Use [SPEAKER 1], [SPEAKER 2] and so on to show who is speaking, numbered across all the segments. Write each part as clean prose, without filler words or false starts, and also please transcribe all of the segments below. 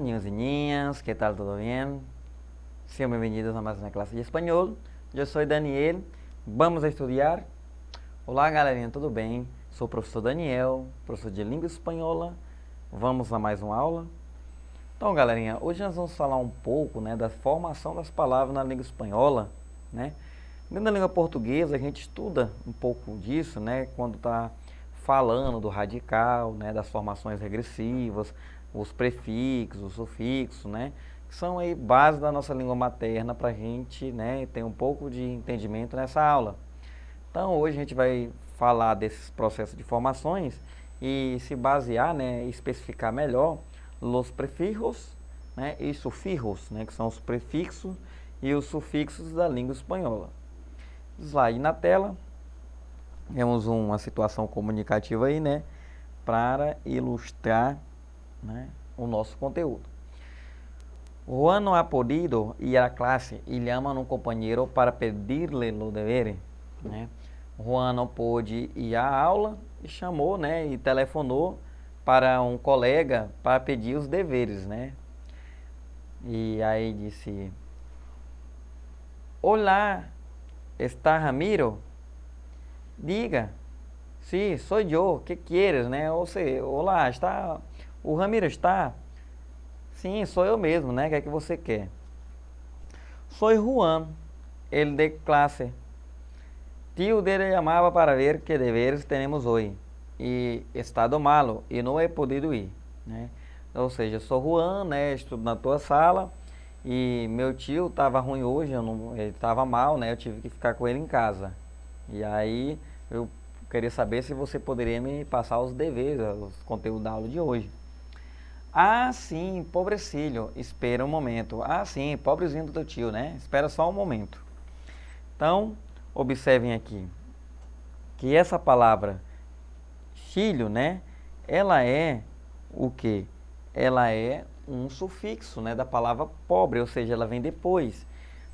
[SPEAKER 1] niños y niñas, ¿qué tal? ¿Todo bien? Sean bienvenidos a más una clase de espanhol. Eu sou Daniel, vamos a estudar. Olá, galerinha, tudo bem? Sou o professor Daniel, professor de língua espanhola. Vamos a mais uma aula? Então, galerinha, hoje nós vamos falar um pouco, da formação das palavras na língua espanhola, né? Dentro da língua portuguesa, a gente estuda um pouco disso, quando está falando do radical, das formações regressivas, os prefixos, os sufixos, que são aí base da nossa língua materna para a gente, ter um pouco de entendimento nessa aula. Então, hoje a gente vai falar desses processos de formações e se basear, especificar melhor os prefijos, e sufijos, que são os prefixos e os sufixos da língua espanhola. Slide na tela. Temos uma situação comunicativa aí, para ilustrar, o nosso conteúdo. Juan no ha podido ir a clase y llama a un compañero para pedirle los deberes, Juan não pôde ir à aula e chamou, e telefonou para um colega para pedir os deveres, E aí disse: Olá, ¿está Ramiro? Diga. Sí, soy yo, ¿qué quieres, Ou seja, olá, está... O Ramiro está? Sim, sou eu mesmo, O que é que você quer? Soy Juan, el de clase. Tio dele chamava para ver que deveres temos hoje. E estado malo, e não he podido ir, Ou seja, sou Juan, estudo na tua sala. E meu tio estava ruim hoje, ele estava mal, eu tive que ficar com ele em casa. E aí eu queria saber se você poderia me passar os deveres, os conteúdos da aula de hoje. Ah, sim, pobrecilho, espera um momento. Ah, sim, pobrezinho do teu tio, Espera só um momento. Então, observem aqui que essa palavra filho, ela é o quê? Ela é um sufixo, da palavra pobre, ou seja, ela vem depois.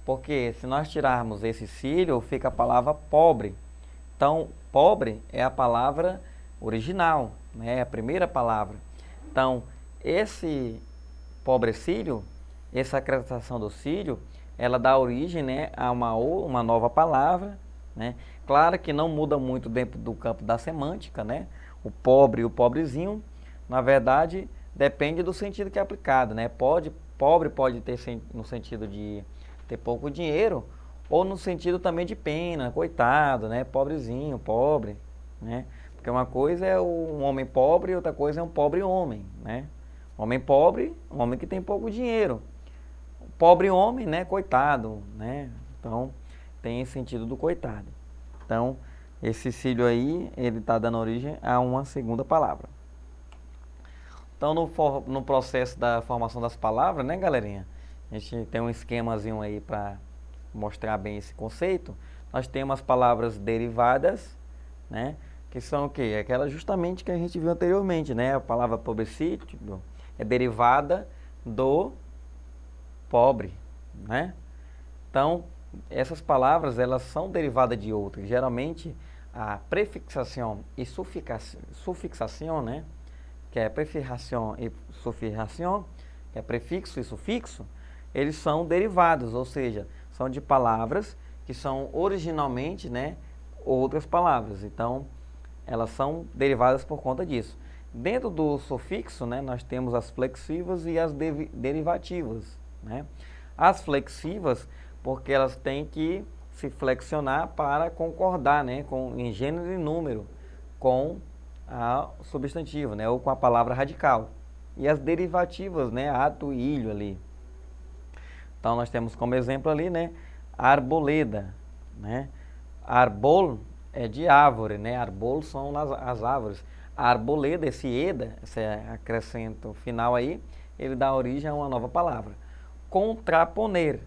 [SPEAKER 1] Porque se nós tirarmos esse cílio, fica a palavra pobre. Então, pobre é a palavra original, a primeira palavra. Então, esse pobrecilho, essa acrescentação do cílio, ela dá origem, a uma nova palavra, Claro que não muda muito dentro do campo da semântica, O pobre e o pobrezinho, na verdade, depende do sentido que é aplicado, Pobre pode ter no sentido de ter pouco dinheiro, ou no sentido também de pena, coitado, pobrezinho, pobre, Porque uma coisa é um homem pobre e outra coisa é um pobre homem, Homem pobre, um homem que tem pouco dinheiro. Pobre homem, coitado, Então, tem esse sentido do coitado. Então, esse cílio aí, ele está dando origem a uma segunda palavra. Então, no processo da formação das palavras, galerinha? A gente tem um esquemazinho aí para mostrar bem esse conceito. Nós temos as palavras derivadas, que são o quê? Aquela justamente que a gente viu anteriormente, A palavra pobrecito é derivada do pobre, Então, essas palavras, elas são derivadas de outras. Geralmente, a prefixação e sufixação, que é prefixação e sufixação, que é prefixo e sufixo, eles são derivados, ou seja, são de palavras que são originalmente, outras palavras. Então, elas são derivadas por conta disso. Dentro do sufixo, nós temos as flexivas e as derivativas, As flexivas, porque elas têm que se flexionar para concordar, em gênero e número, com a substantivo, ou com a palavra radical. E as derivativas, ato e ilho ali. Então, nós temos como exemplo ali, arboleda, Arbol é de árvore, Arbol são as árvores. A arboleda, esse eda, esse acrescento final aí, ele dá origem a uma nova palavra. Contraponer,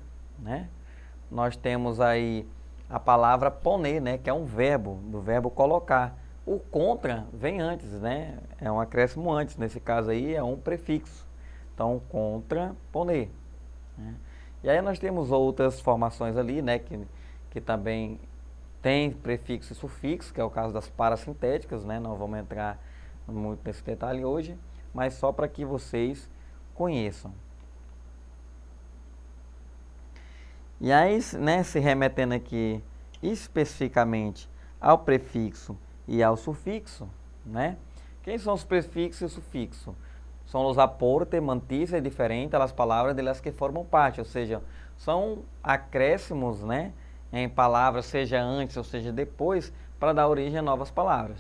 [SPEAKER 1] Nós temos aí a palavra poner, que é um verbo, do verbo colocar. O contra vem antes, É um acréscimo antes, nesse caso aí é um prefixo. Então, contraponer. E aí nós temos outras formações ali, que também tem prefixo e sufixo, que é o caso das parassintéticas, Não vamos entrar muito nesse detalhe hoje, mas só para que vocês conheçam. E aí, né, se remetendo aqui especificamente ao prefixo e ao sufixo, né? Quem são os prefixos e o sufixo? São os aportes, mantices diferentes às palavras delas que formam parte, ou seja, são acréscimos, né, em palavras, seja antes ou seja depois, para dar origem a novas palavras.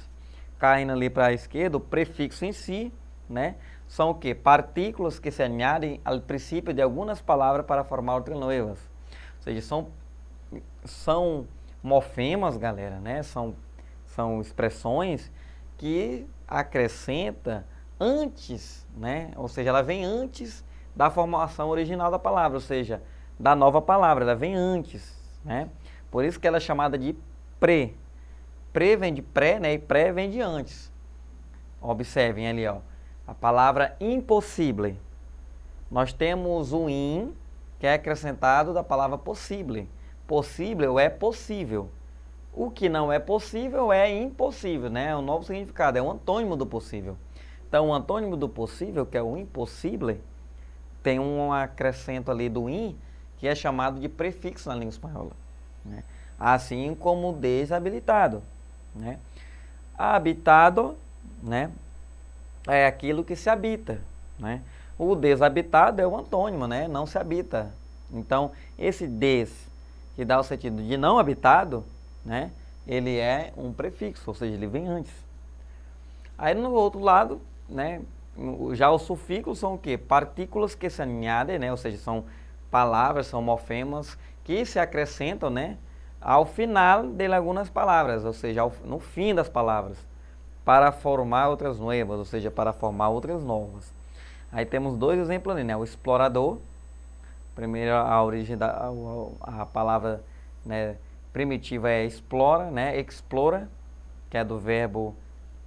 [SPEAKER 1] Caindo ali para a esquerda, o prefixo em si, né, são o quê? Partículas que se añadem ao princípio de algumas palavras para formar outras novas. Ou seja, são morfemas, galera, né? São expressões que acrescenta antes, né? Ou seja, ela vem antes da formação original da palavra, ou seja, da nova palavra, ela vem antes, né? Por isso que ela é chamada de pré. Pré vem de pré, né? E pré vem de antes. Observem ali, ó, a palavra impossível. Nós temos o in, que é acrescentado da palavra possível. Possível é possível. O que não é possível é impossível, né? É um novo significado, é um antônimo do possível. Então, o antônimo do possível, que é o impossível, tem um acrescento ali do in, que é chamado de prefixo na língua espanhola, né? Assim como desabilitado, né? Habitado, né, é aquilo que se habita, né? O desabitado é o antônimo, né? Não se habita. Então, esse des, que dá o sentido de não habitado, né, ele é um prefixo, ou seja, ele vem antes. Aí no outro lado, né, já os sufixos são o quê? Partículas que se añadem, né, ou seja, são palavras, são morfemas que se acrescentam, né, ao final de algumas palavras, ou seja, no fim das palavras, para formar outras novas, ou seja, para formar outras novas. Aí temos dois exemplos ali, né, o explorador. Primeiro, a origem a palavra, né, primitiva é explora, né? Explora, que é do verbo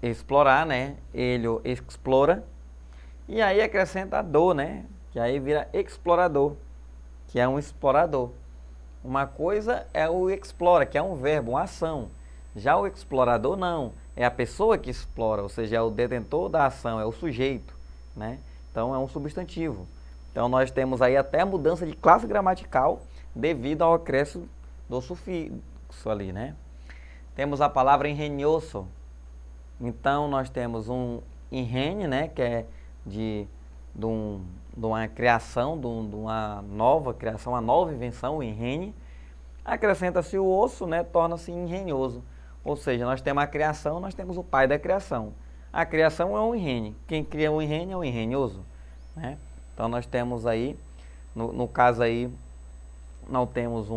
[SPEAKER 1] explorar, né? Ele explora. E aí acrescenta dor, né? Que aí vira explorador, que é um explorador. Uma coisa é o explora, que é um verbo, uma ação. Já o explorador não, é a pessoa que explora, ou seja, é o detentor da ação, é o sujeito, né? Então é um substantivo. Então nós temos aí até a mudança de classe gramatical devido ao acréscimo do sufixo ali, né? Temos a palavra engenhoso. Então nós temos um engenho, né, que é de uma criação, de uma nova criação, uma nova invenção, o engenho. Acrescenta-se o osso, né, torna-se engenhoso. Ou seja, nós temos a criação, nós temos o pai da criação. A criação é um engenho. Quem cria um engenho é o engenhoso, né? Então nós temos aí, no caso aí, não temos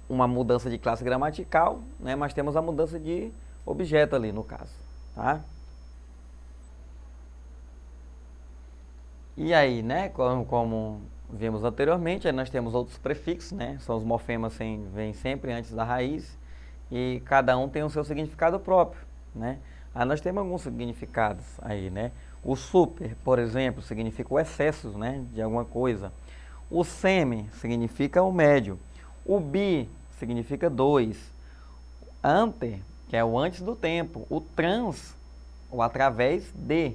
[SPEAKER 1] uma mudança de classe gramatical, né, mas temos a mudança de objeto ali no caso, tá? E aí, né, como vimos anteriormente, aí nós temos outros prefixos, né, são os morfemas que vêm sempre antes da raiz e cada um tem o seu significado próprio, né? Aí nós temos alguns significados aí, né? O super, por exemplo, significa o excesso, né, de alguma coisa. O semi significa o médio. O bi significa dois. Ante, que é o antes do tempo. O trans, o através de.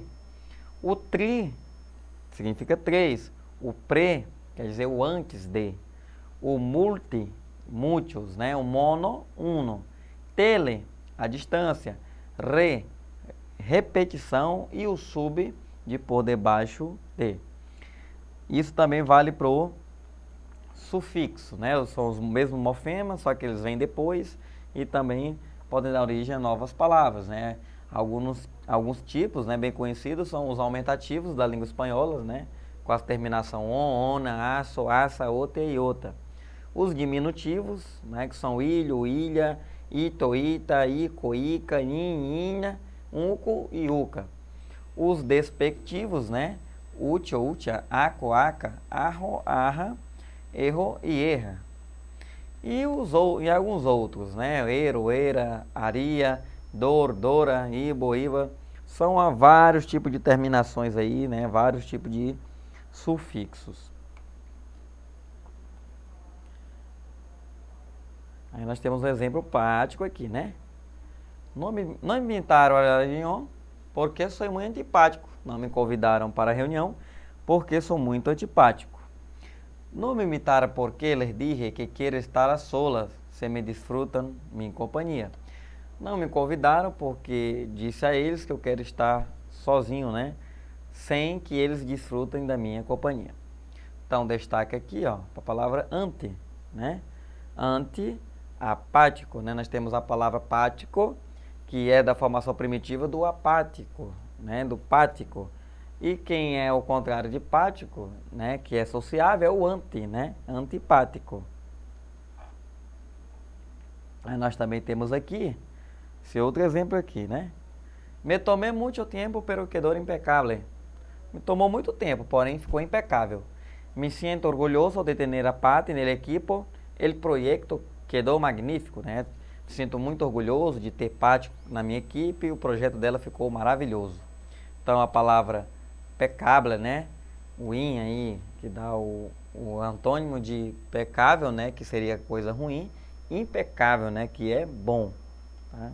[SPEAKER 1] O tri significa três. O pre, quer dizer o antes de. O multi, muitos, né? O mono, uno. Tele, a distância. Re, repetição, e o sub, de por debaixo de. Isso também vale para o sufixo, né? São os mesmos morfemas, só que eles vêm depois e também podem dar origem a novas palavras, né? Alguns tipos, né, bem conhecidos são os aumentativos da língua espanhola, né? Com a terminação on, ona, aço, aça, ota e ota. Os diminutivos, né, que são ilho, ilha, ito, ita, ico, ica, in, ina, unco e uca. Os despectivos, né? Ucho, ucha, aco, aca, arro, arra, erro e erra. E alguns outros, né? Ero, era, aria, dor, dora, ibo, iba. São vários tipos de terminações aí, né? Vários tipos de sufixos. Aí nós temos um exemplo prático aqui, né? Não me invitaram a reunião porque sou muito antipático. Não me convidaram para a reunião porque sou muito antipático. No me imitar porque les dije que quero estar a solas, se me disfrutam minha companhia. Não me convidaram porque disse a eles que eu quero estar sozinho, né? Sem que eles desfrutem da minha companhia. Então, destaque aqui, ó, a palavra ante, né? Anti-apático, né? Nós temos a palavra pático, que é da formação primitiva do apático, né? Do pático. E quem é o contrário de pático, né? Que é sociável, é o anti, né? Antipático. Aí nós também temos aqui esse outro exemplo aqui, né? Me tomé muito tempo, pero quedou impecável. Me tomou muito tempo, porém ficou impecável. Me sinto orgulhoso de ter a parte no equipo. El proyecto quedou magnífico, né? Me sinto muito orgulhoso de ter Paty na minha equipe e o projeto dela ficou maravilhoso. Então a palavra pecável, né? O in aí, que dá o antônimo de pecável, né? Que seria coisa ruim. Impecável, né? Que é bom. Tá?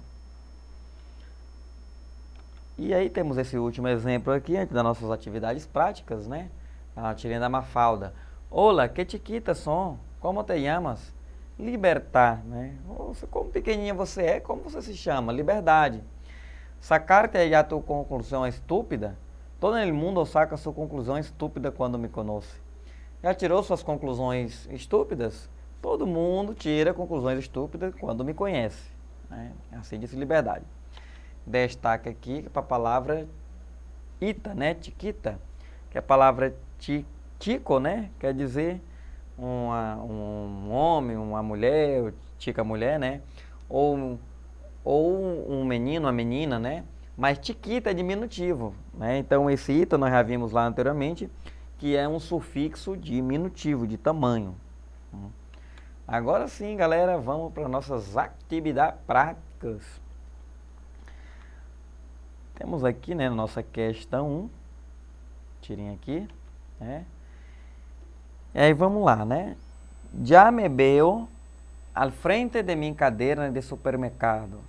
[SPEAKER 1] E aí temos esse último exemplo aqui, antes das nossas atividades práticas, né? A tirinha da Mafalda. Hola, que chiquita son? Como te llamas? Libertar, né? Como pequenininha você é, como você se chama? Liberdade. Sacarte ya tu conclusão estúpida? Todo el mundo saca sua conclusão estúpida quando me conhece. Já tirou suas conclusões estúpidas? Todo mundo tira conclusões estúpidas quando me conhece. Né? Assim diz liberdade. Destaque aqui para a palavra ita, né? Chiquita, que é a palavra chico, né? Quer dizer um homem, uma mulher, chica mulher, né? Ou um menino, uma menina, né? Mas chiquita é diminutivo, né? Então esse ita nós já vimos lá anteriormente, que é um sufixo diminutivo, de tamanho. Agora sim, galera, vamos para nossas atividades práticas. Temos aqui, né, nossa questão 1. Tirem aqui, né? E aí vamos lá, né? Já me veo al frente de minha cadeira de supermercados.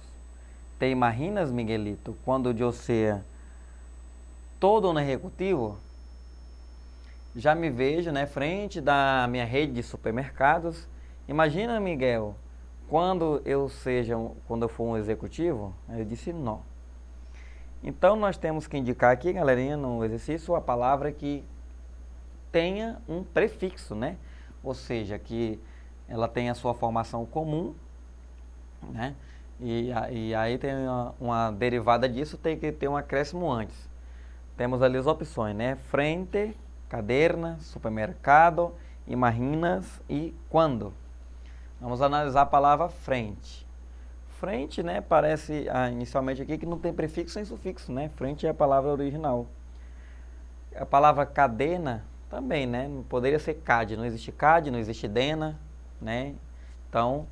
[SPEAKER 1] Te imaginas, Miguelito, quando eu ser todo um executivo? Já me vejo, né, frente da minha rede de supermercados. Imagina, Miguel, quando eu for um executivo? Eu disse não. Então nós temos que indicar aqui, galerinha, no exercício, a palavra que tenha um prefixo, né? Ou seja, que ela tenha a sua formação comum, né? E aí tem uma derivada disso, tem que ter um acréscimo antes. Temos ali as opções, né? Frente, caderna, supermercado, imaginas e quando. Vamos analisar a palavra frente. Frente, né, parece inicialmente aqui que não tem prefixo nem sufixo, né? Frente é a palavra original. A palavra cadena também, né? Não poderia ser CAD, não existe CAD, não existe DENA, né? Então,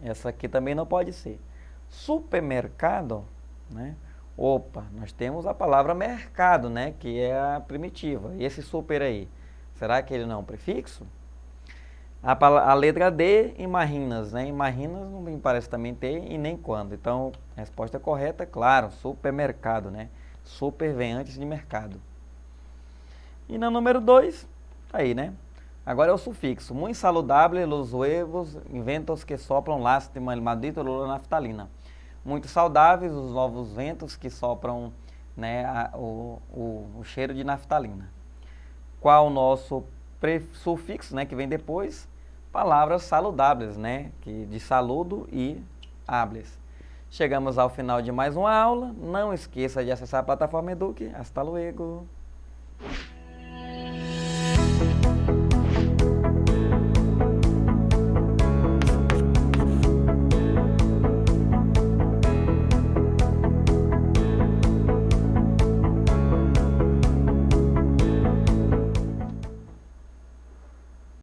[SPEAKER 1] essa aqui também não pode ser. Supermercado, né? Opa, nós temos a palavra mercado, né? Que é a primitiva. E esse super aí, será que ele não é um prefixo? A letra D, imaginas, né? Imaginas não me parece também ter e nem quando. Então, a resposta correta, claro, supermercado, né? Super vem antes de mercado. E no número 2, tá aí, né? Agora é o sufixo. Muito saludável los huevos, inventos que sopram lástima el maldito olor naftalina. Muito saudáveis os novos ventos que sopram, né, o cheiro de naftalina. Qual o nosso sufixo, né, que vem depois? Palavras saludáveis, né, que de saludo e hables. Chegamos ao final de mais uma aula. Não esqueça de acessar a plataforma Eduque. Hasta luego.